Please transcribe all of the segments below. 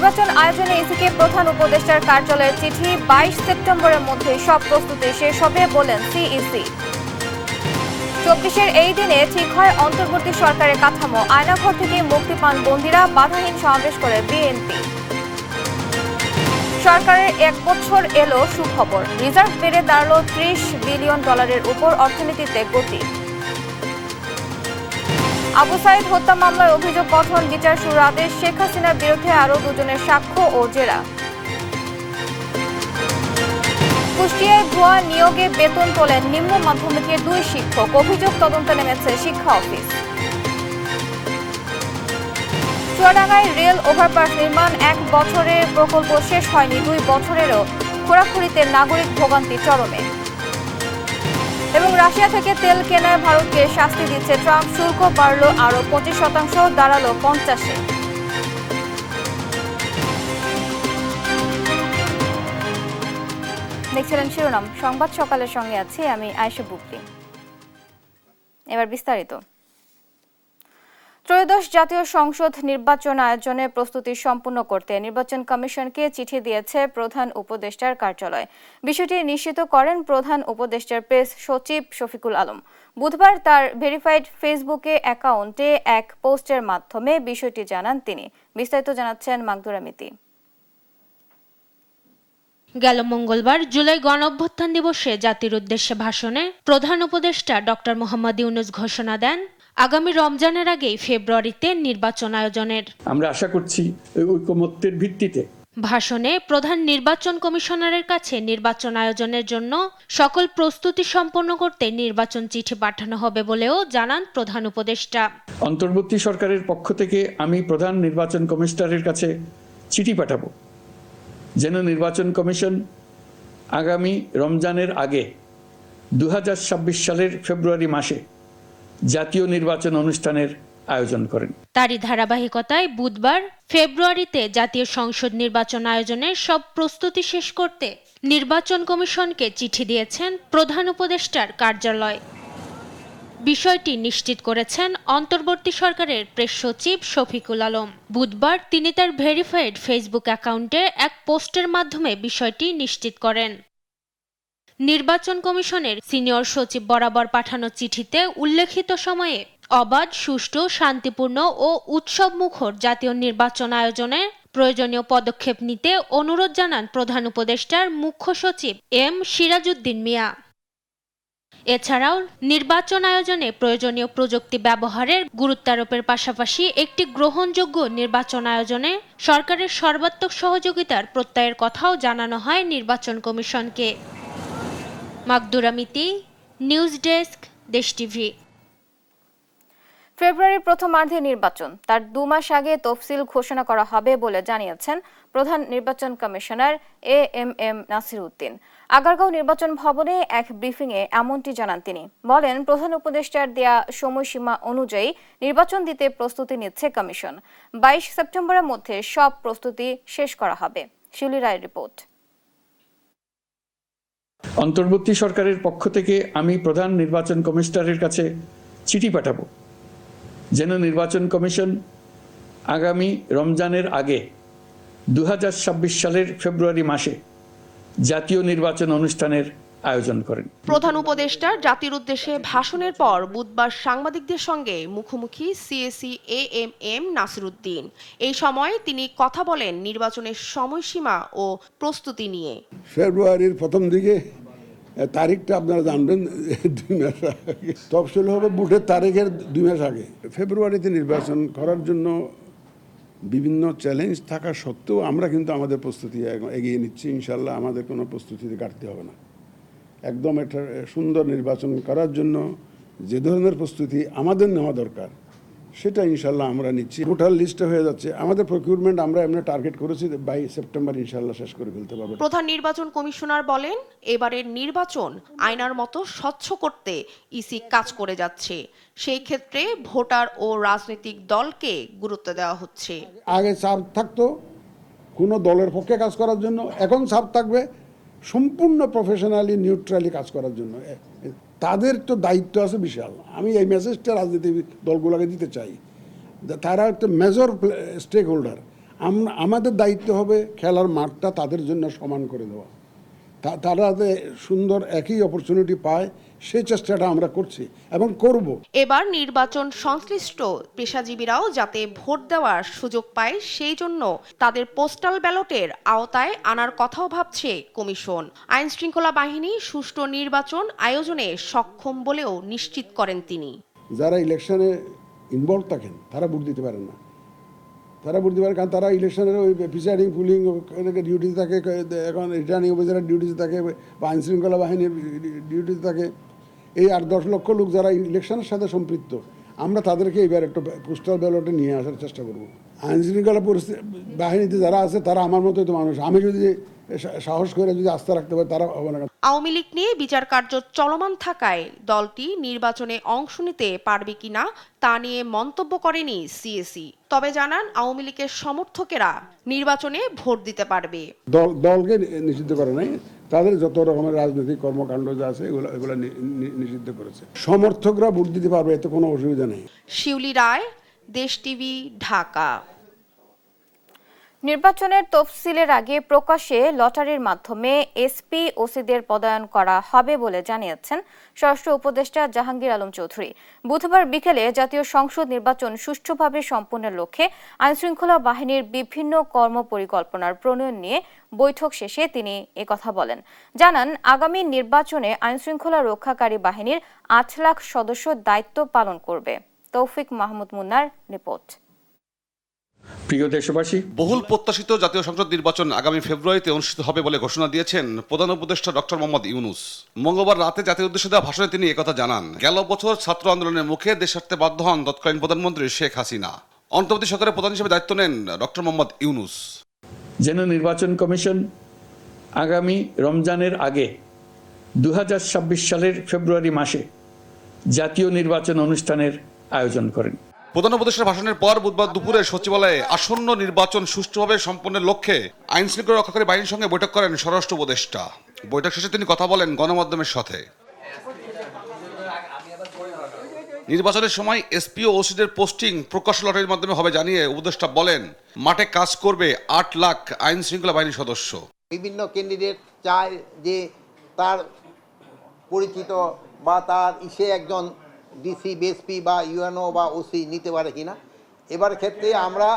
নির্বাচন আয়োজনে ইসিকে প্রধান উপদেষ্টার কার্যালয়ের চিঠি 22 সেপ্টেম্বরের মধ্যে সব প্রস্তুতি শেষ হবে বলেন সিইসি। 24-এর এই দিনে ঠিক হয় অন্তর্বর্তী সরকারের কাঠামো। আয়নাঘর থেকে মুক্তি পান বন্দীরা, বাধাহীন সমাবেশ করে বিএনপি। সরকারের 1 বছর এলো সুখবর, রিজার্ভ বেড়ে দাঁড়ালো $30 বিলিয়ন উপর, অর্থনীতিতে গতি। আবু সাইদ হত্যা মামলার অভিযোগ গঠন, বিচার শুরুর আদেশ। শেখ হাসিনার বিরুদ্ধে আরও 2 জনের সাক্ষ্য ও জেরা। কুষ্টিয়ায় ভুয়া নিয়োগে বেতন তোলেন নিম্ন মাধ্যমিকের 2 শিক্ষক, অভিযোগ তদন্তে নেমেছে শিক্ষা অফিস। চুয়াডাঙ্গায় রেল ওভারপাস নির্মাণ, 1 বছরের প্রকল্প শেষ হয়নি, 2 বছরেরও খোরাখুরিতে নাগরিক ভোগান্তি চরমে। এবং রাশিয়া থেকে তেল কেনায় ভারতকে শাস্তি দিচ্ছে ট্রাম্প, শুল্ক বাড়ল আরও 25%, দাঁড়ালো 50-এ। দেখছিলেন শিরোনাম সংবাদ সকালের সঙ্গে আছি আমি আয়েশা বুবলি। এবার বিস্তারিত। ত্রয়োদশ জাতীয় সংসদ নির্বাচন আয়োজনে প্রস্তুতি সম্পূর্ণ করতে নির্বাচন কমিশনকে চিঠি দিয়েছে প্রধান উপদেষ্টার কার্যালয়। বিষয়টি নিশ্চিত করেন প্রধান উপদেষ্টার প্রেস সচিব শফিকুল আলম। বুধবার তার ভেরিফাইড ফেসবুকে অ্যাকাউন্টে এক পোস্টের মাধ্যমে বিষয়টি জানান তিনি। বিস্তারিত জানাচ্ছেন মাগদুরা মিতি। গেল মঙ্গলবার জুলাই গণঅভ্যুত্থান দিবসে জাতির উদ্দেশ্যে ভাষণে প্রধান উপদেষ্টা ডক্টর মোহাম্মদ ইউনূস ঘোষণা দেন আগামী রমজানের আগেই ফেব্রুয়ারিতে নির্বাচন আয়োজনের। আমরা আশা করছি ঐকমত্যের ভিত্তিতে ভাষণে প্রধান নির্বাচন কমিশনারের কাছে নির্বাচন আয়োজনের জন্য সকল প্রস্তুতি সম্পন্ন করতে নির্বাচন চিঠি পাঠানো হবে বলেও জানান প্রধান উপদেষ্টা। অন্তর্বর্তী সরকারের পক্ষ থেকে আমি প্রধান নির্বাচন কমিশনারের কাছে চিঠি পাঠাবো যেন নির্বাচন কমিশন আগামী রমজানের আগে 2026 সালের ফেব্রুয়ারি মাসে জাতীয় নির্বাচন অনুষ্ঠানের আয়োজন করেন। তারই ধারাবাহিকতায় বুধবার ফেব্রুয়ারিতে জাতীয় সংসদ নির্বাচন আয়োজনের সব প্রস্তুতি শেষ করতে নির্বাচন কমিশনকে চিঠি দিয়েছেন প্রধান উপদেষ্টার কার্যালয়। বিষয়টি নিশ্চিত করেছেন অন্তর্বর্তী সরকারের প্রেস সচিব শফিকুল আলম। বুধবার তিনি তার ভেরিফাইড ফেসবুক অ্যাকাউন্টে এক পোস্টের মাধ্যমে বিষয়টি নিশ্চিত করেন। নির্বাচন কমিশনের সিনিয়র সচিব বরাবর পাঠানো চিঠিতে উল্লেখিত সময়ে অবাধ, সুষ্ঠু, শান্তিপূর্ণ ও উৎসবমুখর জাতীয় নির্বাচন আয়োজনে প্রয়োজনীয় পদক্ষেপ নিতে অনুরোধ জানান প্রধান উপদেষ্টার মুখ্য সচিব এম সিরাজউদ্দিন মিয়া। এছাড়াও নির্বাচন আয়োজনে প্রয়োজনীয় প্রযুক্তি ব্যবহারের গুরুত্বারোপের পাশাপাশি একটি গ্রহণযোগ্য নির্বাচন আয়োজনে সরকারের সর্বাত্মক সহযোগিতার প্রত্যয়ের কথাও জানানো হয় নির্বাচন কমিশনকে। মাগদুরা মিতি, নিউজ ডেস্ক, দেশ টিভি। ফেব্রুয়ারির প্রথমার্ধে নির্বাচন, তার 2 মাস আগে তফসিল ঘোষণা করা হবে বলে জানিয়েছেন প্রধান নির্বাচন কমিশনার এএমএম নাসির উদ্দিন। আগারগাঁও নির্বাচন ভবনে এক ব্রিফিংয়ে এমনটি জানান তিনি। বলেন, প্রধান উপদেষ্টার দেয়া সময়সীমা অনুযায়ী নির্বাচন দিতে প্রস্তুতি নিচ্ছে কমিশন। 22 সেপ্টেম্বরের মধ্যে সব প্রস্তুতি শেষ করা হবে। শিউলি রায়ের রিপোর্ট। অন্তর্বর্তী সরকারের পক্ষ থেকে আমি প্রধান নির্বাচন কমিশনারের কাছে চিঠি পাঠাবো যেন নির্বাচন কমিশন আগামী রমজানের আগে 2026 সালের ফেব্রুয়ারি মাসে জাতীয় নির্বাচন অনুষ্ঠানের আয়োজন করেন। প্রধান উপদেষ্টার জাতির উদ্দেশ্যে ভাষণের পর বুধবার সাংবাদিকদের সঙ্গে মুখোমুখি সিএসি এএমএম নাসির উদ্দিন। এই সময় তিনি কথা বলেন নির্বাচনের সময়সীমা ও প্রস্তুতি নিয়ে। ফেব্রুয়ারির প্রথম দিকে তারিখটা আপনারা জানবেন 2 মাস আগে, তফসিল হবে বুথের তারিখের 2 মাস আগে। ফেব্রুয়ারিতে নির্বাচন করার জন্য বিভিন্ন চ্যালেঞ্জ থাকা সত্ত্বেও আমরা কিন্তু আমাদের প্রস্তুতি এগিয়ে নিচ্ছি। ইনশাল্লাহ আমাদের কোনো প্রস্তুতিতে ঘাটতি হবে না। একদম একটা সুন্দর নির্বাচন করার জন্য যে ধরনের প্রস্তুতি আমাদের নেওয়া দরকার সেটা ইনশাল্লাহ আমরা নিচ্ছি। ভোটার লিস্টে হয়ে যাচ্ছে আমাদের প্রকিউরমেন্ট, আমরা এমনি টার্গেট করেছি 22 সেপ্টেম্বর ইনশাল্লাহ শেষ করে ফেলতে পারবো। প্রধান নির্বাচন কমিশনার বলেন, এবারের নির্বাচন আয়নার মতো স্বচ্ছ করতে ইসি কাজ করে যাচ্ছে। সেই ক্ষেত্রে ভোটার ও রাজনৈতিক দলকে গুরুত্ব দেওয়া হচ্ছে। আগে চাপ থাকতো কোনো দলের পক্ষে কাজ করার জন্য, এখন চাপ থাকবে সম্পূর্ণ প্রফেশনালি নিউট্রালি কাজ করার জন্য। তাদের তো দায়িত্ব আছে বিশাল। আমি এই মেসেজটা রাজনীতি দলগুলোকে দিতে চাই, তারা একটা মেজর স্টেক হোল্ডার। আমাদের দায়িত্ব হবে খেলার মাঠটা তাদের জন্য সমান করে দেওয়া, তারা যাতে সুন্দর একই অপরচুনিটি পায় সেই চেষ্টাটা আমরা করছি এবং করব। এবার নির্বাচন সংশ্লিষ্ট পেশাজীবীরাও যাতে ভোট দেওয়ার সুযোগ পায় সেই জন্য তাদের পোস্টাল ব্যালটের আওতায় আনার কথাও ভাবছে কমিশন। আইন শৃঙ্খলা বাহিনী সুষ্ঠু নির্বাচন আয়োজনে সক্ষম বলেও নিশ্চিত করেন তিনি। যারা ইলেকশনে ইনভলভ থাকেন তারা ভোট দিতে পারেন না, তারা ভোট দিতে পারে কারণ তারা ইলেকশনের ওই প্রিসাইডিং পুলিং ডিউটিতে থাকে, এখন রিটার্নিং অফিসারের ডিউটিতে থাকে বা আইন শৃঙ্খলা বাহিনীর ডিউটিতে থাকে। এই 8-10 লক্ষ লোক যারা ইলেকশনের সাথে সম্পৃক্ত, আমরা তাদেরকে এবার একটা পোস্টাল ব্যালটে নিয়ে আসার চেষ্টা করব। আইন শৃঙ্খলা বাহিনীতে যারা আছে তারা আমার মতোই তো মানুষ, আমি যদি সাহস করে যদি আস্থা রাখতে পারি তারা হবে না। আওয়ামী লীগ নিয়ে বিচার কার্য চলমান থাকায় দলটি নির্বাচনে অংশ নিতে পারবে কিনা তা নিয়ে মন্তব্য করেনি সিএসি। তবে জানান আওয়ামী লীগের সমর্থকেরা নির্বাচনে ভোট দিতে পারবে। দলকে নিষিদ্ধ করে নাই, তাদের যত রকমের রাজনৈতিক কর্মকাণ্ড যা আছে এগুলো নিষিদ্ধ করেছে। সমর্থকরা ভোট দিতে পারবে, এতে কোনো অসুবিধা নেই। শিউলি রায়, দেশ টিভি, ঢাকা। নির্বাচনের তফসিলের আগে প্রকাশ্যে লটারির মাধ্যমে এসপি ওসিদের পদায়ন করা হবে বলে জানিয়েছেন স্বরাষ্ট্র উপদেষ্টা জাহাঙ্গীর আলম চৌধুরী। বুধবার বিকেলে জাতীয় সংসদ নির্বাচন সুষ্ঠুভাবে সম্পন্নের লক্ষ্যে আইনশৃঙ্খলা বাহিনীর বিভিন্ন কর্মপরিকল্পনার প্রণয়ন নিয়ে বৈঠক শেষে তিনি একথা বলেন। জানান, আগামী নির্বাচনে আইনশৃঙ্খলা রক্ষাকারী বাহিনীর 8 লাখ সদস্য দায়িত্ব পালন করবে। তৌফিক মাহমুদ মুন্নার রিপোর্ট। প্রিয় দেশবাসী, বহুল প্রত্যাশিত জাতীয় সংসদ নির্বাচন আগামী ফেব্রুয়ারিতে অনুষ্ঠিত হবে বলে ঘোষণা দিয়েছেন প্রধান উপদেষ্টা ডক্টর মোহাম্মদ ইউনূস। মঙ্গলবার রাতে জাতির উদ্দেশ্যে দেওয়া ভাষণে তিনি একথা জানান। গেল বছর ছাত্র আন্দোলনের মুখে দেশ ছাড়তে বাধ্য হন তৎকালীন প্রধানমন্ত্রী শেখ হাসিনা। অন্তর্বর্তী সরকারের প্রধান হিসেবে দায়িত্ব নেন ডক্টর মোহাম্মদ ইউনূস। যেন নির্বাচন কমিশন আগামী রমজানের আগে 2026 সালের ফেব্রুয়ারি মাসে জাতীয় নির্বাচন অনুষ্ঠানের আয়োজন করেন। প্রধান উপদেষ্টার ভাষণের পর বুধবার দুপুরে সচিবালয়ে আসন্ন নির্বাচন সুষ্ঠুভাবে সম্পন্নের লক্ষ্যে আইন শৃঙ্খলা রক্ষাকারী বাহিনীর সঙ্গে বৈঠক করেন স্বরাষ্ট্র উপদেষ্টা। বৈঠক শেষে তিনি কথা বলেন গণমাধ্যমের সাথে। নির্বাচনের সময় এসপি ও ওসিদের পোস্টিং প্রকাশ্য লটারির মাধ্যমে হবে জানিয়ে উপদেষ্টা বলেন, মাঠে কাজ করবে 8 লাখ আইন শৃঙ্খলা বাহিনীর সদস্য। বিভিন্ন ক্যান্ডিডেট চায় যে তার পরিচিত বা তার সে একজন ডিসি, বিএসপি বা ইউএনও বা ওসি নিতে পারে কিনা। এবার ক্ষেত্রে আমরা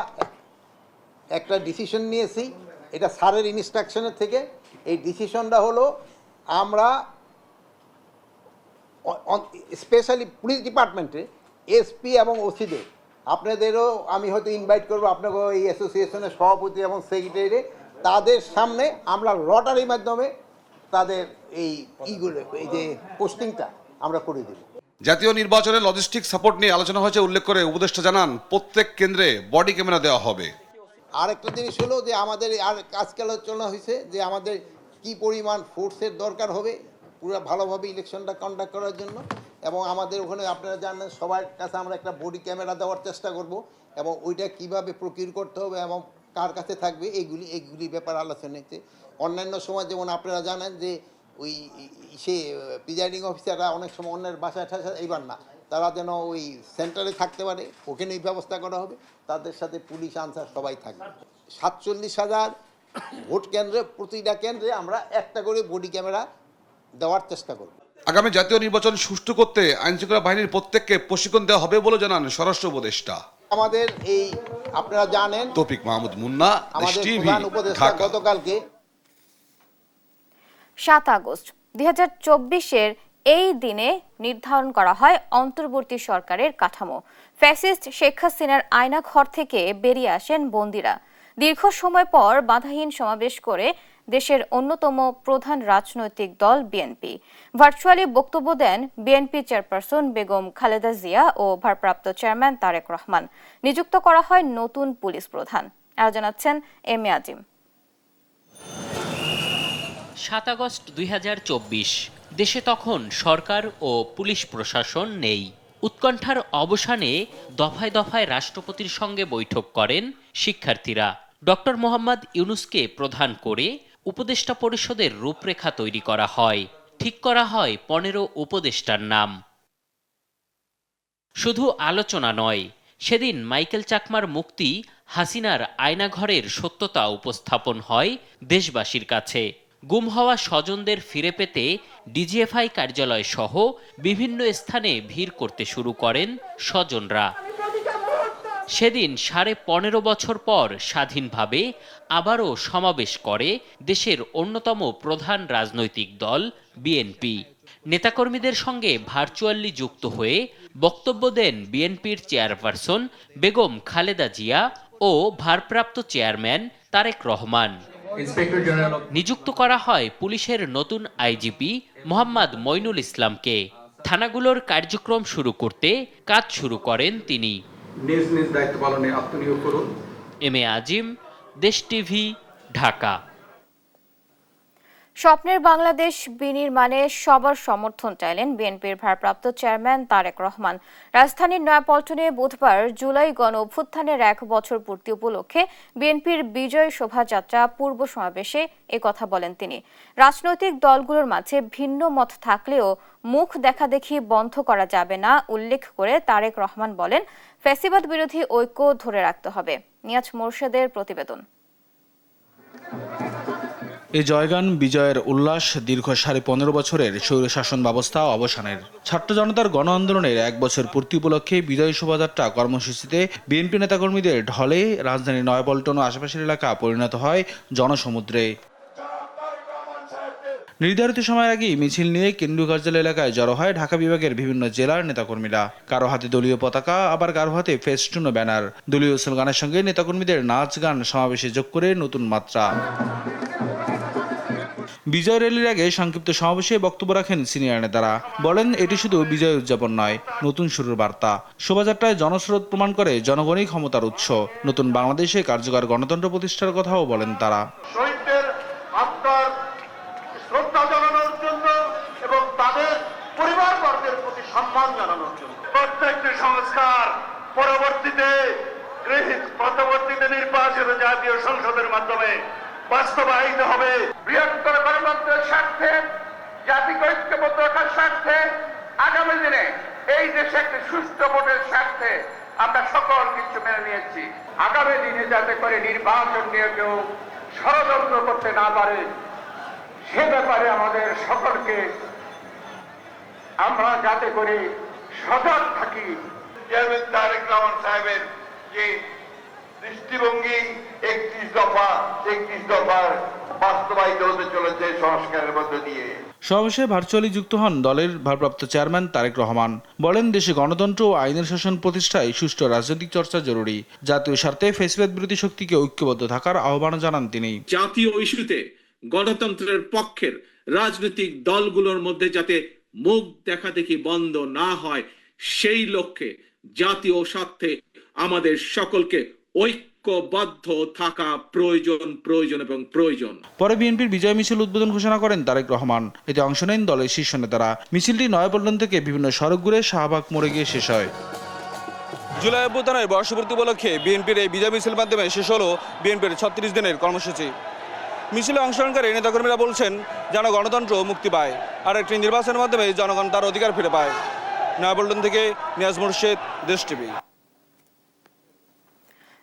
একটা ডিসিশন নিয়েছি, এটা স্যারের ইনস্ট্রাকশনের থেকে। এই ডিসিশনটা হলো আমরা স্পেশালি পুলিশ ডিপার্টমেন্টে এসপি এবং ওসিদের, আপনাদেরও আমি হয়তো ইনভাইট করবো, আপনাকে এই অ্যাসোসিয়েশনের সভাপতি এবং সেক্রেটারি, তাদের সামনে আমরা লটারির মাধ্যমে তাদের এই যে পোস্টিংটা আমরা করে দেব। জাতীয় নির্বাচনে লজিস্টিক সাপোর্ট নিয়ে আলোচনা হয়েছে উল্লেখ করে উপদেষ্টা জানান, প্রত্যেক কেন্দ্রে বডি ক্যামেরা দেওয়া হবে। আরেকটা জিনিস হলো যে আমাদের আর আজকে আলোচনা হয়েছে যে আমাদের কি পরিমাণ ফোর্সের দরকার হবে পুরো ভালোভাবে ইলেকশনটা কন্ডাক্ট করার জন্য। এবং আমাদের ওখানে আপনারা জানেন সবার কাছে আমরা একটা বডি ক্যামেরা দেওয়ার চেষ্টা করব, এবং ওইটা কিভাবে প্রকিউর করতে হবে এবং কার কাছে থাকবে এইগুলি ব্যাপার আলোচনা হচ্ছে। অন্যান্য সময় যেমন আপনারা জানেন যে ওই সে প্রিজাইডিং অফিসাররা অনেক সময় অন্যের বাসায় এইবার না, তারা যেন ওই সেন্টারে থাকতে পারে, ওখানেই ব্যবস্থা করা হবে। তাদের সাথে পুলিশ আনসার সবাই থাকবে। 47,000 ভোট কেন্দ্রে, প্রতিটা কেন্দ্রে আমরা একটা করে বডি ক্যামেরা দেওয়ার চেষ্টা করব। আগামী জাতীয় নির্বাচন সুষ্ঠু করতে আইনশৃঙ্খলা বাহিনীর প্রত্যেককে প্রশিক্ষণ দেওয়া হবে বলে জানান স্বরাষ্ট্র উপদেষ্টা। আমাদের এই আপনারা জানেন তৌফিক মাহমুদ মুন্না, আমাদের টিভি, প্রধান উপদেষ্টা ঢাকা। গতকালকে 7 আগস্ট 2024-এর এই দিনে নির্ধারণ করা হয় অন্তর্বর্তী সরকারের কাঠামো। ফ্যাসিস্ট শেখ হাসিনার আয়নাঘর থেকে বেরিয়ে আসেন বন্দীরা। দীর্ঘ সময় পর বাধাহীন সমাবেশ করে দেশের অন্যতম প্রধান রাজনৈতিক দল বিএনপি। ভার্চুয়ালি বক্তব্য দেন বিএনপি চেয়ারপারসন বেগম খালেদা জিয়া ও ভারপ্রাপ্ত চেয়ারম্যান তারেক রহমান। নিযুক্ত করা হয় নতুন পুলিশ প্রধান। আরো জানাচ্ছেন এম এ আজিম। 7 আগস্ট 2024 দেশে তখন সরকার ও পুলিশ প্রশাসন নেই। উৎকণ্ঠার অবসানে দফায় দফায় রাষ্ট্রপতির সঙ্গে বৈঠক করেন শিক্ষার্থীরা। ডক্টর মোহাম্মদ ইউনূসকে প্রধান করে উপদেষ্টা পরিষদের রূপরেখা তৈরি করা হয়। ঠিক করা হয় 15 উপদেষ্টার নাম। শুধু আলোচনা নয়, সেদিন মাইকেল চাকমার মুক্তি হাসিনার আয়নাঘরের সত্যতা উপস্থাপন হয় দেশবাসীর কাছে। গুম হওয়া স্বজনদের ফিরে পেতে ডিজিএফআই কার্যালয় সহ বিভিন্ন স্থানে ভিড় করতে শুরু করেন স্বজনরা। সেদিন 15.5 বছর পর স্বাধীনভাবে আবারও সমাবেশ করে দেশের অন্যতম প্রধান রাজনৈতিক দল বিএনপি। নেতাকর্মীদের সঙ্গে ভার্চুয়ালি যুক্ত হয়ে বক্তব্য দেন বিএনপির চেয়ারপারসন বেগম খালেদা জিয়া ও ভারপ্রাপ্ত চেয়ারম্যান তারেক রহমান। নিযুক্ত করা হয় পুলিশের নতুন আইজিপি মোহাম্মদ মইনুল ইসলামকে। থানাগুলোর কার্যক্রম শুরু করতে কাজ শুরু করেন তিনি। নিজ নিজ দায়িত্ব পালনে আত্মনিয়োগ করুন। এম এ আজিম, দেশ টিভি, ঢাকা। স্বপ্নের বাংলাদেশ বিনির্মাণে সবার সমর্থন চাইলেন বিএনপির ভারপ্রাপ্ত চেয়ারম্যান তারেক রহমান। রাজধানীর নয়াপল্টনে বুধবার জুলাই গণ অভ্যুত্থানের 1 বছর পূর্তি উপলক্ষে বিএনপির বিজয় শোভাযাত্রা পূর্ব সমাবেশে একথা বলেন তিনি। রাজনৈতিক দলগুলোর মাঝে ভিন্ন মত থাকলেও মুখ দেখাদেখি বন্ধ করা যাবে না উল্লেখ করে তারেক রহমান বলেন, ফ্যাসিবাদ বিরোধী ঐক্য ধরে রাখতে হবে। নিয়াজ মোর্শেদের প্রতিবেদন। এই জয়গান বিজয়ের উল্লাস দীর্ঘ 15.5 বছরের স্বৈরশাসন ব্যবস্থা অবসানের। ছাত্র জনতার গণ আন্দোলনের 1 বছর পূর্তি উপলক্ষে বিজয় শোভাযাত্রা কর্মসূচিতে বিএনপি নেতাকর্মীদের ঢলে রাজধানীর নয়াপল্টন ও আশেপাশের এলাকা পরিণত হয় জনসমুদ্রে। নির্ধারিত সময়ের আগেই মিছিল নিয়ে কেন্দ্রীয় কার্যালয় এলাকায় জড়ো হয় ঢাকা বিভাগের বিভিন্ন জেলার নেতাকর্মীরা। কারো হাতে দলীয় পতাকা, আবার কারো হাতে ফেস্টুন ও ব্যানার। দলীয় স্লোগানের সঙ্গে নেতাকর্মীদের নাচ গান সমাবেশে যোগ করে নতুন মাত্রা। বিজয় র্যালির আগে সংক্ষিপ্ত সমাবেশে বক্তব্য রাখেন সিনিয়র নেতারা। বলেন, এটি শুধু বিজয় উদযাপন নয়, নতুন শুরুর বার্তা। শোভাযাত্রায় জনস্রোত প্রমাণ করে জনগণই ক্ষমতার উৎস। নতুন বাংলাদেশে কার্যকর গণতন্ত্র প্রতিষ্ঠার কথাও বলেন তারা। শহীদদের আত্মার শ্রদ্ধা জানানোর জন্য এবং তাদের পরিবারবর্গের প্রতি সম্মান জানানোর জন্য প্রত্যেকটি সংস্কার পরবর্তীতে নির্বাচিত জাতীয় সংসদের মাধ্যমে বাস্তবায়িত হবে। বৃহত্তর গণতন্ত্রের স্বার্থে, জাতিকে ঐক্যবদ্ধ রাখার স্বার্থে, আগামী দিনে এই দেশে একটি সুষ্ঠু ভোটের স্বার্থে আমরা সকল কিছু মেনে নিয়েছি। আগামী দিনে যাতে করে নির্বাচন নিয়ে কেউ ষড়যন্ত্র করতে না পারে সে ব্যাপারে আমাদের সকলকে আমরা যাতে করে সজাগ থাকি। চেয়ারম্যান তারেক রহমান সাহেবের যে দৃষ্টিভঙ্গি 31 দফার বাস্তবায়িত হতে চলেছে সংস্কারের মধ্য দিয়ে। সমাবেশে ভার্চুয়ালি যুক্ত হন দলের ভারপ্রাপ্ত চেয়ারম্যান তারেক রহমান। বলেন, দেশে গণতন্ত্র ও আইনের শাসন প্রতিষ্ঠায় সুষ্ঠু রাজনৈতিক চর্চা জরুরি। জাতীয় স্বার্থে ফ্যাসিবাদ বিরোধী শক্তিকে ঐক্যবদ্ধ থাকার আহ্বান জানান তিনি। জাতীয় ইস্যুতে গণতন্ত্রের পক্ষের রাজনৈতিক দলগুলোর মধ্যে যাতে মুখ দেখাদেখি বন্ধ না হয়, সেই লক্ষ্যে জাতীয় স্বার্থে আমাদের সকলকে ঐক্যবদ্ধ থাকা প্রয়োজন। পরে বিএনপির বিজয় মিছিল উদ্বোধন ঘোষণা করেন তারেক রহমান। এতে অংশ নেন দলের শীর্ষ নেতারা। মিছিলটি নয়াপল্টন থেকে বিভিন্ন সড়ক ঘুরে শাহবাগ মোড়ে গিয়ে শেষ হয়। জুলাই অভ্যুত্থানের বর্ষপূর্তি উপলক্ষে বিএনপির এই বিজয় মিছিল মাধ্যমে শেষ হলো বিএনপির 36 দিনের কর্মসূচি। মিছিলে অংশগ্রহণকারী নেতাকর্মীরা বলছেন, যেন গণতন্ত্র মুক্তি পায় আর একটি নির্বাচনের মাধ্যমে জনগণ তার অধিকার ফিরে পায়। নয়াপল্টন থেকে নিয়াজ মোর্শেদ, দেশ টিভি।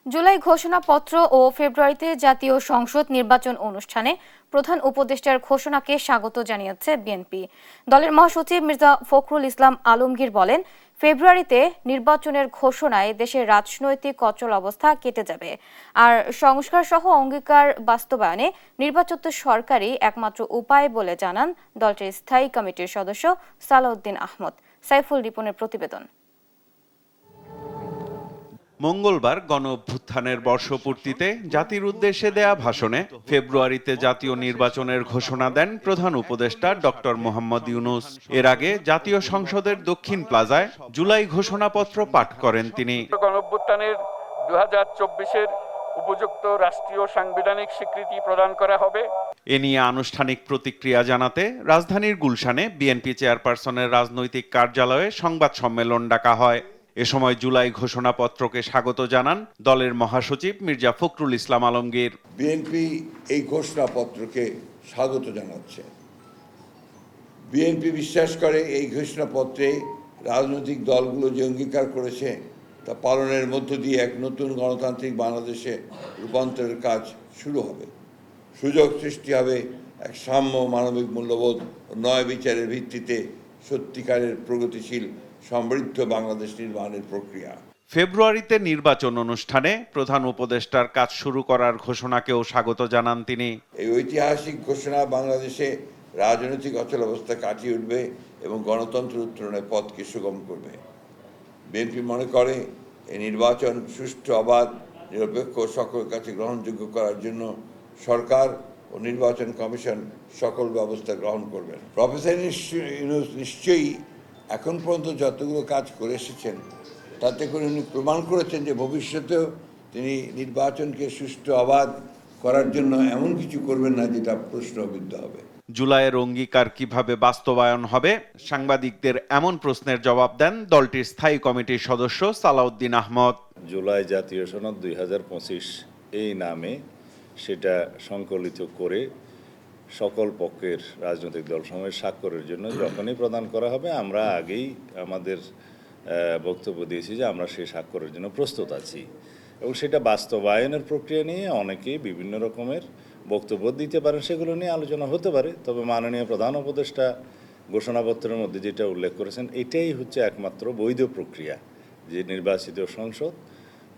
জুলাই ঘোষণাপত্র ও ফেব্রুয়ারিতে জাতীয় সংসদ নির্বাচন অনুষ্ঠানে প্রধান উপদেষ্টার ঘোষণাকে স্বাগত জানিয়েছে বিএনপি। দলের মহাসচিব মির্জা ফখরুল ইসলাম আলমগীর বলেন, ফেব্রুয়ারিতে নির্বাচনের ঘোষণায় দেশের রাজনৈতিক অচল অবস্থা কেটে যাবে। আর সংস্কার সহ অঙ্গীকার বাস্তবায়নে নির্বাচিত সরকারই একমাত্র উপায় বলে জানান দলটির স্থায়ী কমিটির সদস্য সালাউদ্দিন আহমদ। সাইফুল রিপনের প্রতিবেদন। মঙ্গলবার গণ অভ্যুত্থানের বর্ষপূর্তিতে জাতির উদ্দেশ্যে দেয়া ভাষণে ফেব্রুয়ারিতে জাতীয় নির্বাচনের ঘোষণা দেন প্রধান উপদেষ্টা ডক্টর মোহাম্মদ ইউনূস। এর আগে জাতীয় সংসদের দক্ষিণ প্লাজায় জুলাই ঘোষণাপত্র পাঠ করেন তিনি। গণ অভ্যুত্থানের 2024-এর উপযুক্ত রাষ্ট্রীয় সাংবিধানিক স্বীকৃতি প্রদান করা হবে। এ নিয়ে আনুষ্ঠানিক প্রতিক্রিয়া জানাতে রাজধানীর গুলশানে বিএনপি চেয়ারপারসনের রাজনৈতিক কার্যালয়ে সংবাদ সম্মেলন ডাকা হয়। এ সময় জুলাই ঘোষণাপত্রকে স্বাগত জানান দলের মহাসচিব মির্জা ফখরুল ইসলাম আলমগীর। বিএনপি এই ঘোষণাপত্রকে স্বাগত জানাচ্ছে। বিএনপি বিশ্বাস করে এই ঘোষণাপত্রে রাজনৈতিক দলগুলো যে অঙ্গীকার করেছে তা পালনের মধ্য দিয়ে এক নতুন গণতান্ত্রিক বাংলাদেশে রূপান্তরের কাজ শুরু হবে। সুযোগ সৃষ্টি হবে এক সাম্য, মানবিক মূল্যবোধ ও ন্যায় বিচারের ভিত্তিতে সত্যিকারের প্রগতিশীল সমৃদ্ধ বাংলাদেশ নির্মাণের প্রক্রিয়া। ফেব্রুয়ারিতে নির্বাচন অনুষ্ঠানে প্রধান উপদেষ্টার কাজ শুরু করার ঘোষণাকেও স্বাগত জানান তিনি। এই ঐতিহাসিক ঘোষণা বাংলাদেশে রাজনৈতিক অচলাবস্থা কাটিয়ে উঠবে এবং গণতন্ত্র উত্তরণের পথকে সুগম করবে। বিএনপি মনে করে এই নির্বাচন সুষ্ঠু, অবাধ, নিরপেক্ষ ও সকলের কাছে গ্রহণযোগ্য করার জন্য সরকার ও নির্বাচন কমিশন সকল ব্যবস্থা গ্রহণ করবেন। প্রফেসর ইউনূস নিশ্চয়ই এখন পর্যন্ত যতগুলো কাজ করে এসেছেন তাতে করে উনি প্রমাণ করেছেন যে ভবিষ্যতেও তিনি নির্বাচনকে সুষ্ঠু, অবাধ করার জন্য এমন কিছু করবেন না যেটা প্রশ্নবিদ্ধ হবে। জুলাইয়ের অঙ্গীকার কিভাবে বাস্তবায়ন হবে, সাংবাদিকদের এমন প্রশ্নের জবাব দেন দলটির স্থায়ী কমিটির সদস্য সালাউদ্দিন আহমদ। জুলাই জাতীয় সনদ 2025 এই নামে সেটা সংকলিত করে সকল পক্ষের রাজনৈতিক দলসমূহের স্বাক্ষরের জন্য যখনই প্রদান করা হবে, আমরা আগেই আমাদের বক্তব্য দিয়েছি যে আমরা সেই স্বাক্ষরের জন্য প্রস্তুত আছি এবং সেটা বাস্তবায়নের প্রক্রিয়া নিয়ে অনেকেই বিভিন্ন রকমের বক্তব্য দিতে পারেন, সেগুলো নিয়ে আলোচনা হতে পারে। তবে মাননীয় প্রধান উপদেষ্টা ঘোষণাপত্রের মধ্যে যেটা উল্লেখ করেছেন এটাই হচ্ছে একমাত্র বৈধ প্রক্রিয়া, যে নির্বাচিত সংসদ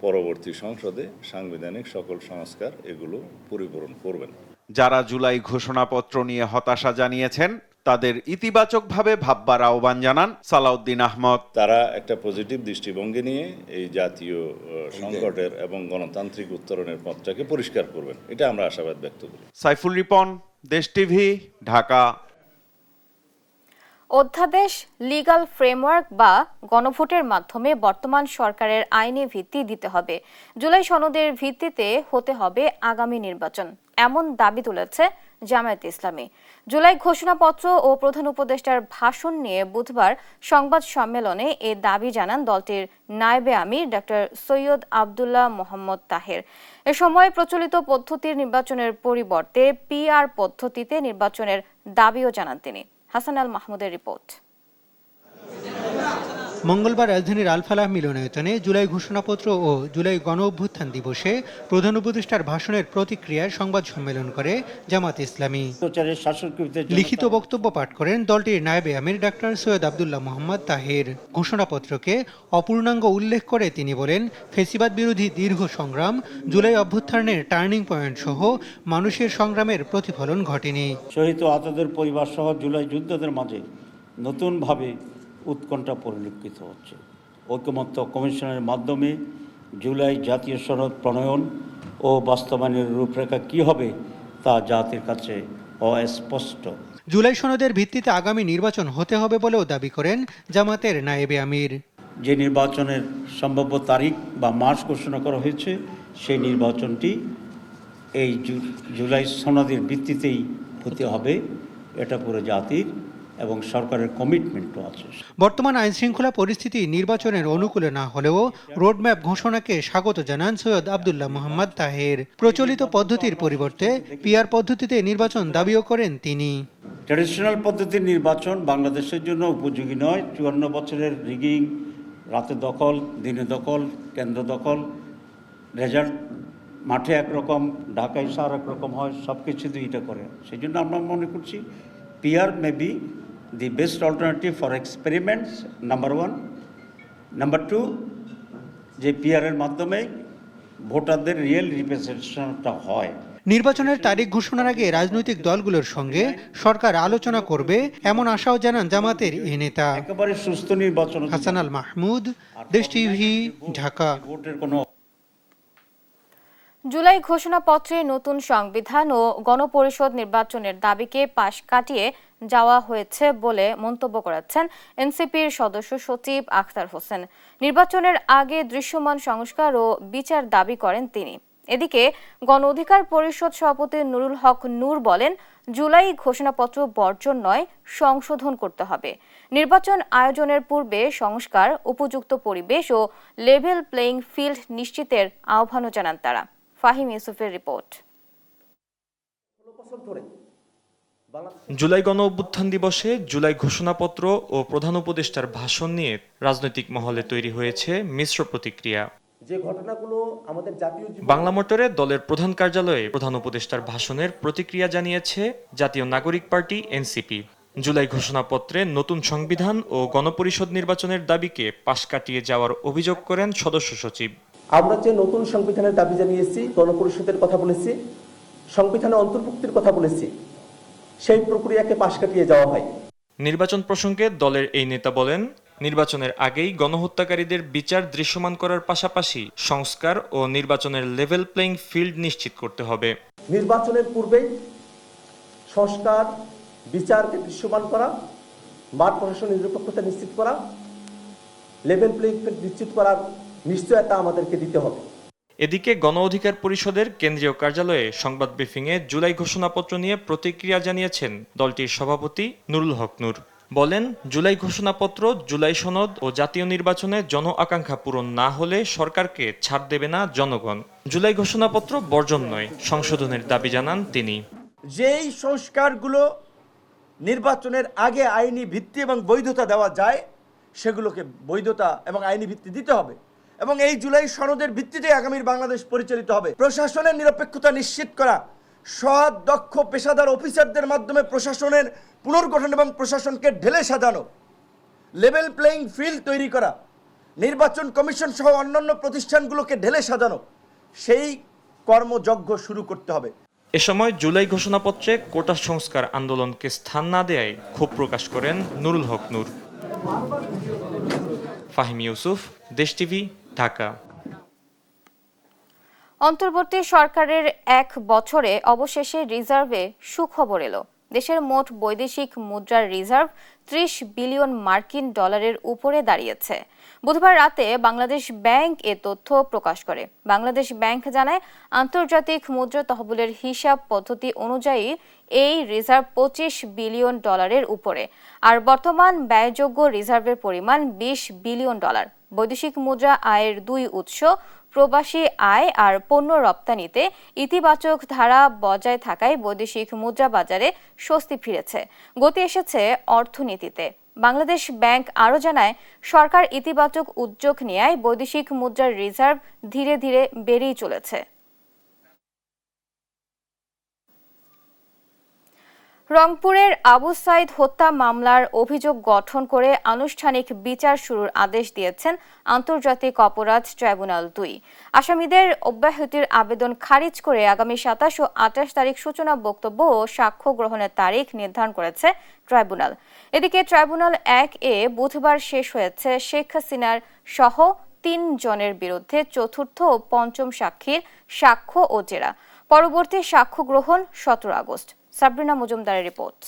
পরবর্তী সংসদে সাংবিধানিক সকল সংস্কার এগুলো পরিপূরণ করবেন। যারা জুলাই ঘোষণাপত্র নিয়ে হতাশা জানিয়েছেন তাদের ইতিবাচকভাবে ভাববার আহ্বান জানান সালাউদ্দিন আহমদ। তারা একটা পজিটিভ দৃষ্টিভঙ্গি নিয়ে এই জাতীয় সংকটের এবং গণতান্ত্রিক উত্তরণের পথটাকে পরিষ্কার করবেন, এটা আমরা আশাবাদ ব্যক্ত করি। সাইফুল রিপন, দেশ টিভি, ঢাকা। অধ্যাদেশ, লিগ্যাল ফ্রেমওয়ার্ক বা গণভোটের মাধ্যমে বর্তমান সরকারের আইনি ভিত্তি দিতে হবে। জুলাই সনদের ভিত্তিতে হতে হবে আগামী নির্বাচন, এমন দাবি তুলেছে জামায়াতে ইসলামী। জুলাই ঘোষণাপত্র ও প্রধান উপদেষ্টার ভাষণ নিয়ে বুধবার সংবাদ সম্মেলনে এ দাবি জানান দলটির নায়েবে আমির ডক্টর সৈয়দ আব্দুল্লাহ মোহাম্মদ তাহের। এ সময় প্রচলিত পদ্ধতির নির্বাচনের পরিবর্তে পিআর পদ্ধতিতে নির্বাচনের দাবিও জানান তিনি। হাসান আল মাহমুদের রিপোর্ট। মঙ্গলবার রাজধানীর আল-ফালাহ মিলনায়তনে জুলাই ঘোষণাপত্র ও জুলাই গণ অভ্যুত্থান দিবসে প্রধান উপদেষ্টার ভাষণের প্রতিক্রিয়ায় সংবাদ সম্মেলন করে জামায়াতে ইসলামী। লিখিত বক্তব্য পাঠ করেন দলটির নায়েবে আমির ডক্টর সৈয়দ আব্দুল্লাহ মোহাম্মদ তাহের। ঘোষণাপত্রকে অপূর্ণাঙ্গ উল্লেখ করে তিনি বলেন, ফ্যাসিবাদ বিরোধী দীর্ঘ সংগ্রাম, জুলাই অভ্যুত্থানের টার্নিং পয়েন্ট সহ মানুষের সংগ্রামের প্রতিফলন ঘটেনি। শহীদ ও আহতদের পরিবার সহ জুলাই যোদ্ধাদের মাঝে নতুনভাবে উৎকণ্ঠা পরিলক্ষিত হচ্ছে। ঐকমত্য কমিশনের মাধ্যমে জুলাই জাতীয় সনদ প্রণয়ন ও বাস্তবায়নের রূপরেখা কী হবে তা জাতির কাছে অস্পষ্ট। জুলাই সনদের ভিত্তিতে আগামী নির্বাচন হতে হবে বলেও দাবি করেন জামাতের নায়েবে আমির। যে নির্বাচনের সম্ভাব্য তারিখ বা মাস ঘোষণা করা হয়েছে সেই নির্বাচনটি এই জুলাই সনদের ভিত্তিতেই হতে হবে, এটা পুরো জাতির এবং সরকারের কমিটমেন্টও আছে। বর্তমান আইন শৃঙ্খলা পরিস্থিতি নির্বাচনের অনুকূলে না হলেও রোডম্যাপ ঘোষণাকে স্বাগত জানান সৈয়দ আব্দুল্লাহ মোহাম্মদ তাহের। প্রচলিত পদ্ধতির পরিবর্তে পিআর পদ্ধতিতে নির্বাচন দাবিও করেন তিনি। ট্র্যাডিশনাল পদ্ধতির নির্বাচন বাংলাদেশের জন্য উপযোগী নয়। 54 বছরের রিগিং, রাতে দখল, দিনে দখল, কেন্দ্র দখল, রেজাল্ট মাঠে একরকম, ঢাকায় সার একরকম হয়, সব কিছু দুইটা করে। সেই জন্য আমরা মনে করছি PR may be the best alternative for experiments, number 1. Number 2, যে PR এর মাধ্যমে ভোটারদের রিয়েল রিপ্রেজেন্টেশনটা হয়। নির্বাচনের তারিখ ঘোষণার আগে রাজনৈতিক দলগুলোর সঙ্গে সরকার আলোচনা করবে, এমন আশাও জানান জামাতের এই নেতা। একেবারে সুস্থ নির্বাচন। হাসান আল মাহমুদ, দেশ টিভি, ঢাকা। ভোটের কোনো জুলাই ঘোষণাপত্রে নতুন সংবিধান ও গণপরিষদ নির্বাচনের দাবিকে পাশ কাটিয়ে যাওয়া হয়েছে বলে মন্তব্য করেছেন এনসিপির সদস্য সচিব আখতার হোসেন। নির্বাচনের আগে দৃশ্যমান সংস্কার ও বিচার দাবি করেন তিনি। এদিকে গণ অধিকার পরিষদ সভাপতি নুরুল হক নূর বলেন, জুলাই ঘোষণাপত্র বর্জন নয়, সংশোধন করতে হবে। নির্বাচন আয়োজনের পূর্বে সংস্কার, উপযুক্ত পরিবেশ ও লেভেল প্লেইং ফিল্ড নিশ্চিতের আহ্বানও জানান তারা। ফাহিম ইউসুফের রিপোর্ট। জুলাই গণ অভ্যুত্থান দিবসে জুলাই ঘোষণাপত্র ও প্রধান উপদেষ্টার ভাষণ নিয়ে রাজনৈতিক মহলে তৈরি হয়েছে মিশ্র প্রতিক্রিয়া। যে ঘটনাগুলো আমাদের জাতীয় বাংলা মোটরে দলের প্রধান কার্যালয়ে প্রধান উপদেষ্টার ভাষণের প্রতিক্রিয়া জানিয়েছে জাতীয় নাগরিক পার্টি এনসিপি। জুলাই ঘোষণাপত্রে নতুন সংবিধান ও গণপরিষদ নির্বাচনের দাবিকে পাশ কাটিয়ে যাওয়ার অভিযোগ করেন সদস্য সচিব। আমরা যে নতুন সংবিধানের দাবি জানিয়েছি, গণপরিষদের কথা বলেছি, সংবিধানে অন্তর্ভুক্তির কথা বলেছি, সেই প্রক্রিয়াকে পাশ কাটিয়ে যাওয়া হয়। নির্বাচন প্রসঙ্গে দলের এই নেতা বলেন, নির্বাচনের আগেই গণহত্যাকারীদের বিচার দৃশ্যমান করার পাশাপাশি সংস্কার ও নির্বাচনের লেভেল প্লেইং ফিল্ড নিশ্চিত করতে হবে। নির্বাচনের পূর্বেই সংস্কার, বিচারকে দৃশ্যমান করা, মাঠ প্রশাসনের নিরপেক্ষতা নিশ্চিত করা, লেভেল প্লেইং ফিল্ড নিশ্চিত করার নিশ্চয়তা আমাদেরকে দিতে হবে। এদিকে গণ অধিকার পরিষদের কেন্দ্রীয় কার্যালয়ে সংবাদ ব্রিফিংয়ে জুলাই ঘোষণাপত্র নিয়ে প্রতিক্রিয়া জানিয়েছেন দলটির সভাপতি নুরুল হক নূর। বলেন, জুলাই ঘোষণাপত্র, জুলাই সনদ ও জাতীয় নির্বাচনে জন আকাঙ্ক্ষা পূরণ না হলে সরকারকে ছাড় দেবে না জনগণ। জুলাই ঘোষণাপত্র বর্জন নয়, সংশোধনের দাবি জানান তিনি। যেই সংস্কারগুলো নির্বাচনের আগে আইনি ভিত্তি এবং বৈধতা দেওয়া যায়, সেগুলোকে বৈধতা এবং আইনি ভিত্তি দিতে হবে এবং এই জুলাই সনদের ভিত্তিতে আগামীর বাংলাদেশ পরিচালিত হবে। প্রশাসনের নিরপেক্ষতা নিশ্চিত করা, সৎ দক্ষ পেশাদার অফিসারদের মাধ্যমে প্রশাসনের পুনর্গঠন এবং প্রশাসনকে ঢেলে সাজানো, লেভেল প্লেইং ফিল্ড তৈরি করা, নির্বাচন কমিশন সহ অন্যান্য প্রতিষ্ঠানগুলোকে ঢেলে সাজানো, সেই কর্মযজ্ঞ শুরু করতে হবে। এ সময় জুলাই ঘোষণাপত্রে কোটা সংস্কার আন্দোলনকে স্থান না দেয়ায় ক্ষোভ প্রকাশ করেন নুরুল হক নূর। ফাহিম ইউসুফ, দেশ টিভি, ঢাকা। অন্তর্বর্তী সরকারের 1 বছরে অবশেষে রিজার্ভে সুখবর এলো। দেশের মোট বৈদেশিক মুদ্রার রিজার্ভ 30 বিলিয়ন মার্কিন ডলারের উপরে দাঁড়িয়েছে। বুধবার রাতে বাংলাদেশ ব্যাংক এ তথ্য প্রকাশ করে। বাংলাদেশ ব্যাংক জানায়, আন্তর্জাতিক মুদ্রা তহবিলের হিসাব পদ্ধতি অনুযায়ী এই রিজার্ভ 25 বিলিয়ন ডলারের উপরে, আর বর্তমান ব্যয়যোগ্য রিজার্ভের পরিমাণ 20 বিলিয়ন ডলার। বৈদেশিক মুদ্রা আয়ের 2 উৎস, প্রবাসী আয় আর পণ্য রপ্তানিতে ইতিবাচক ধারা বজায় থাকায় বৈদেশিক মুদ্রা বাজারে স্বস্তি ফিরেছে, গতি এসেছে অর্থনীতিতে। বাংলাদেশ ব্যাংক আরও জানায়, সরকার ইতিবাচক উদ্যোগ নেয়ায় বৈদেশিক মুদ্রার রিজার্ভ ধীরে ধীরে বেড়েই চলেছে। রংপুরের আবু সাইদ হত্যা মামলার অভিযোগ গঠন করে আনুষ্ঠানিক বিচার শুরুর আদেশ দিয়েছেন আন্তর্জাতিক অপরাধ ট্রাইব্যুনাল 2। আসামিদের অব্যাহতির আবেদন খারিজ করে আগামী 27 ও 28 তারিখ সূচনা বক্তব্য ও সাক্ষ্য গ্রহণের তারিখ নির্ধারণ করেছে ট্রাইব্যুনাল। এদিকে ট্রাইব্যুনাল 1-এ বুধবার শেষ হয়েছে শেখ হাসিনার সহ 3 জনের বিরুদ্ধে চতুর্থ ও পঞ্চম সাক্ষীর সাক্ষ্য ও জেরা। পরবর্তী সাক্ষ্য গ্রহণ 17 আগস্ট। সাবরিনা মজুমদারের রিপোর্ট।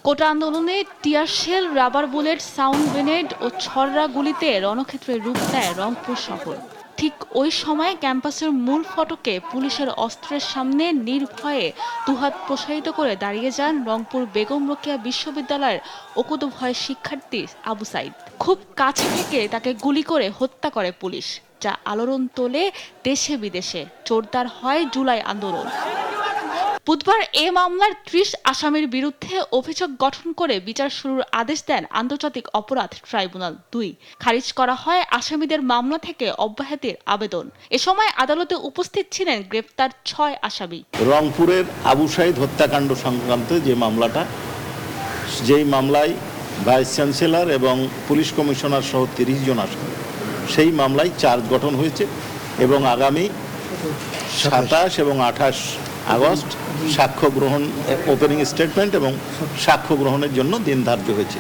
কোটা আন্দোলনে tear shell, rubber bullet, sound grenade ও ছররা গুলিতে রণক্ষেত্রে রূপ দেয় রংপুর শহর। ঠিক ওই সময় ক্যাম্পাসের মূল ফটকে পুলিশের অস্ত্রের সামনে নির্ভয়ে দুহাত প্রসারিত করে দাঁড়িয়ে যান রংপুর বেগম রোকেয়া বিশ্ববিদ্যালয়ের অকুতোভয় শিক্ষার্থী আবু সাইদ। খুব কাছে থেকে তাকে গুলি করে হত্যা করে পুলিশ, যা আলোড়ন তোলে দেশে বিদেশে। জোরদার হয় জুলাই আন্দোলন। বুধবার এ মামলার 30 আসামির বিরুদ্ধে অভিযোগ গঠন করে বিচার শুরুর আদেশ দেন আন্তর্জাতিক অপরাধ ট্রাইব্যুনাল 2। খারিজ করা হয় আসামিদের মামলা থেকে অব্যাহতির আবেদন। এ সময় আদালতে উপস্থিত ছিলেন গ্রেপ্তার 6 আসামি। রংপুরের আবু সাইদ হত্যাকাণ্ড সংক্রান্ত যে মামলাটা, যেই মামলায় ভাইস চ্যান্সেলর এবং পুলিশ কমিশনার সহ 30 জন আসামি, সেই মামলায় চার্জ গঠন হয়েছে এবং আগামী 27 এবং 28 আগস্ট সাক্ষ্য গ্রহণ, ওপেনিং স্টেটমেন্ট এবং সাক্ষ্য গ্রহণের জন্য দিন ধার্য হয়েছে।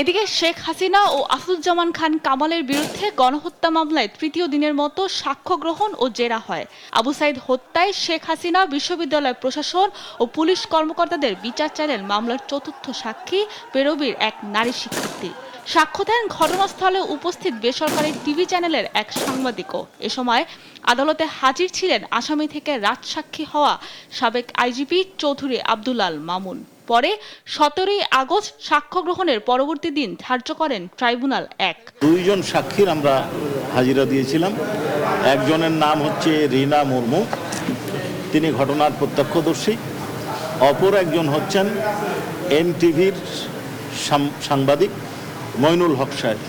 এদিকে শেখ হাসিনা ও আসাদুজ্জামান খান কামালের বিরুদ্ধে গণহত্যা মামলায় তৃতীয় দিনের মতো সাক্ষ্য গ্রহণ ও জেরা হয়। আবু সাইদ হত্যায় শেখ হাসিনা, বিশ্ববিদ্যালয় প্রশাসন ও পুলিশ কর্মকর্তাদের বিচার চাইলেন মামলার চতুর্থ সাক্ষী পেরোবির এক নারী শিক্ষার্থী। সাক্ষ্য দেন ঘটনাস্থলে উপস্থিত বেসরকারি টিভি চ্যানেলের এক সাংবাদিকও। এ সময় আদালতে হাজির ছিলেন আসামি থেকে রাজসাক্ষী হওয়া সাবেক আইজিপি চৌধুরী আব্দুলাল মামুন। পরে 17 আগস্ট সাক্ষ্য গ্রহণের পরবর্তী দিন ধার্য করেন ট্রাইব্যুনাল 1। 2 জন সাক্ষীর আমরা হাজিরা দিয়েছিলাম। একজনের নাম হচ্ছে রিনা মুর্মু তিনি ঘটনার প্রত্যক্ষদর্শী। অপর একজন হচ্ছেন এনটিভির সাংবাদিক মইনুল হক সাহেব।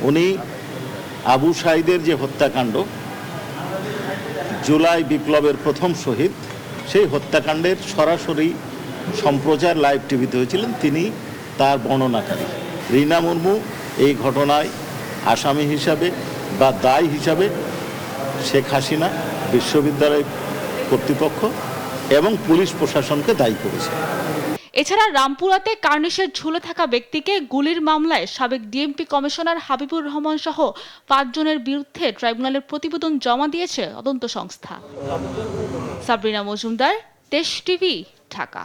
উনি আবু সাঈদের যে হত্যাকাণ্ড, জুলাই বিপ্লবের প্রথম শহীদ, সেই হত্যাকাণ্ডের সরাসরি সম্প্রচার লাইভ টিভিতে হয়েছিলেন, তিনি তার বর্ণনাকারী। রিনা মুর্মু এই ঘটনায় আসামি হিসাবে বা দায়ী হিসাবে শেখ হাসিনা, বিশ্ববিদ্যালয় কর্তৃপক্ষ এবং পুলিশ প্রশাসনকে দায়ী করেছে। এছাড়া রামপুরাতে কার্নিশের ঝুলে থাকা ব্যক্তিকে গুলির মামলায় সাবেক ডিএমপি কমিশনার হাবিবুর রহমান সহ 5 জনের বিরুদ্ধে ট্রাইব্যুনালের প্রতিবেদন জমা দিয়েছে তদন্ত সংস্থা। সাবরিনা মজুমদার, দেশ টিভি, ঢাকা।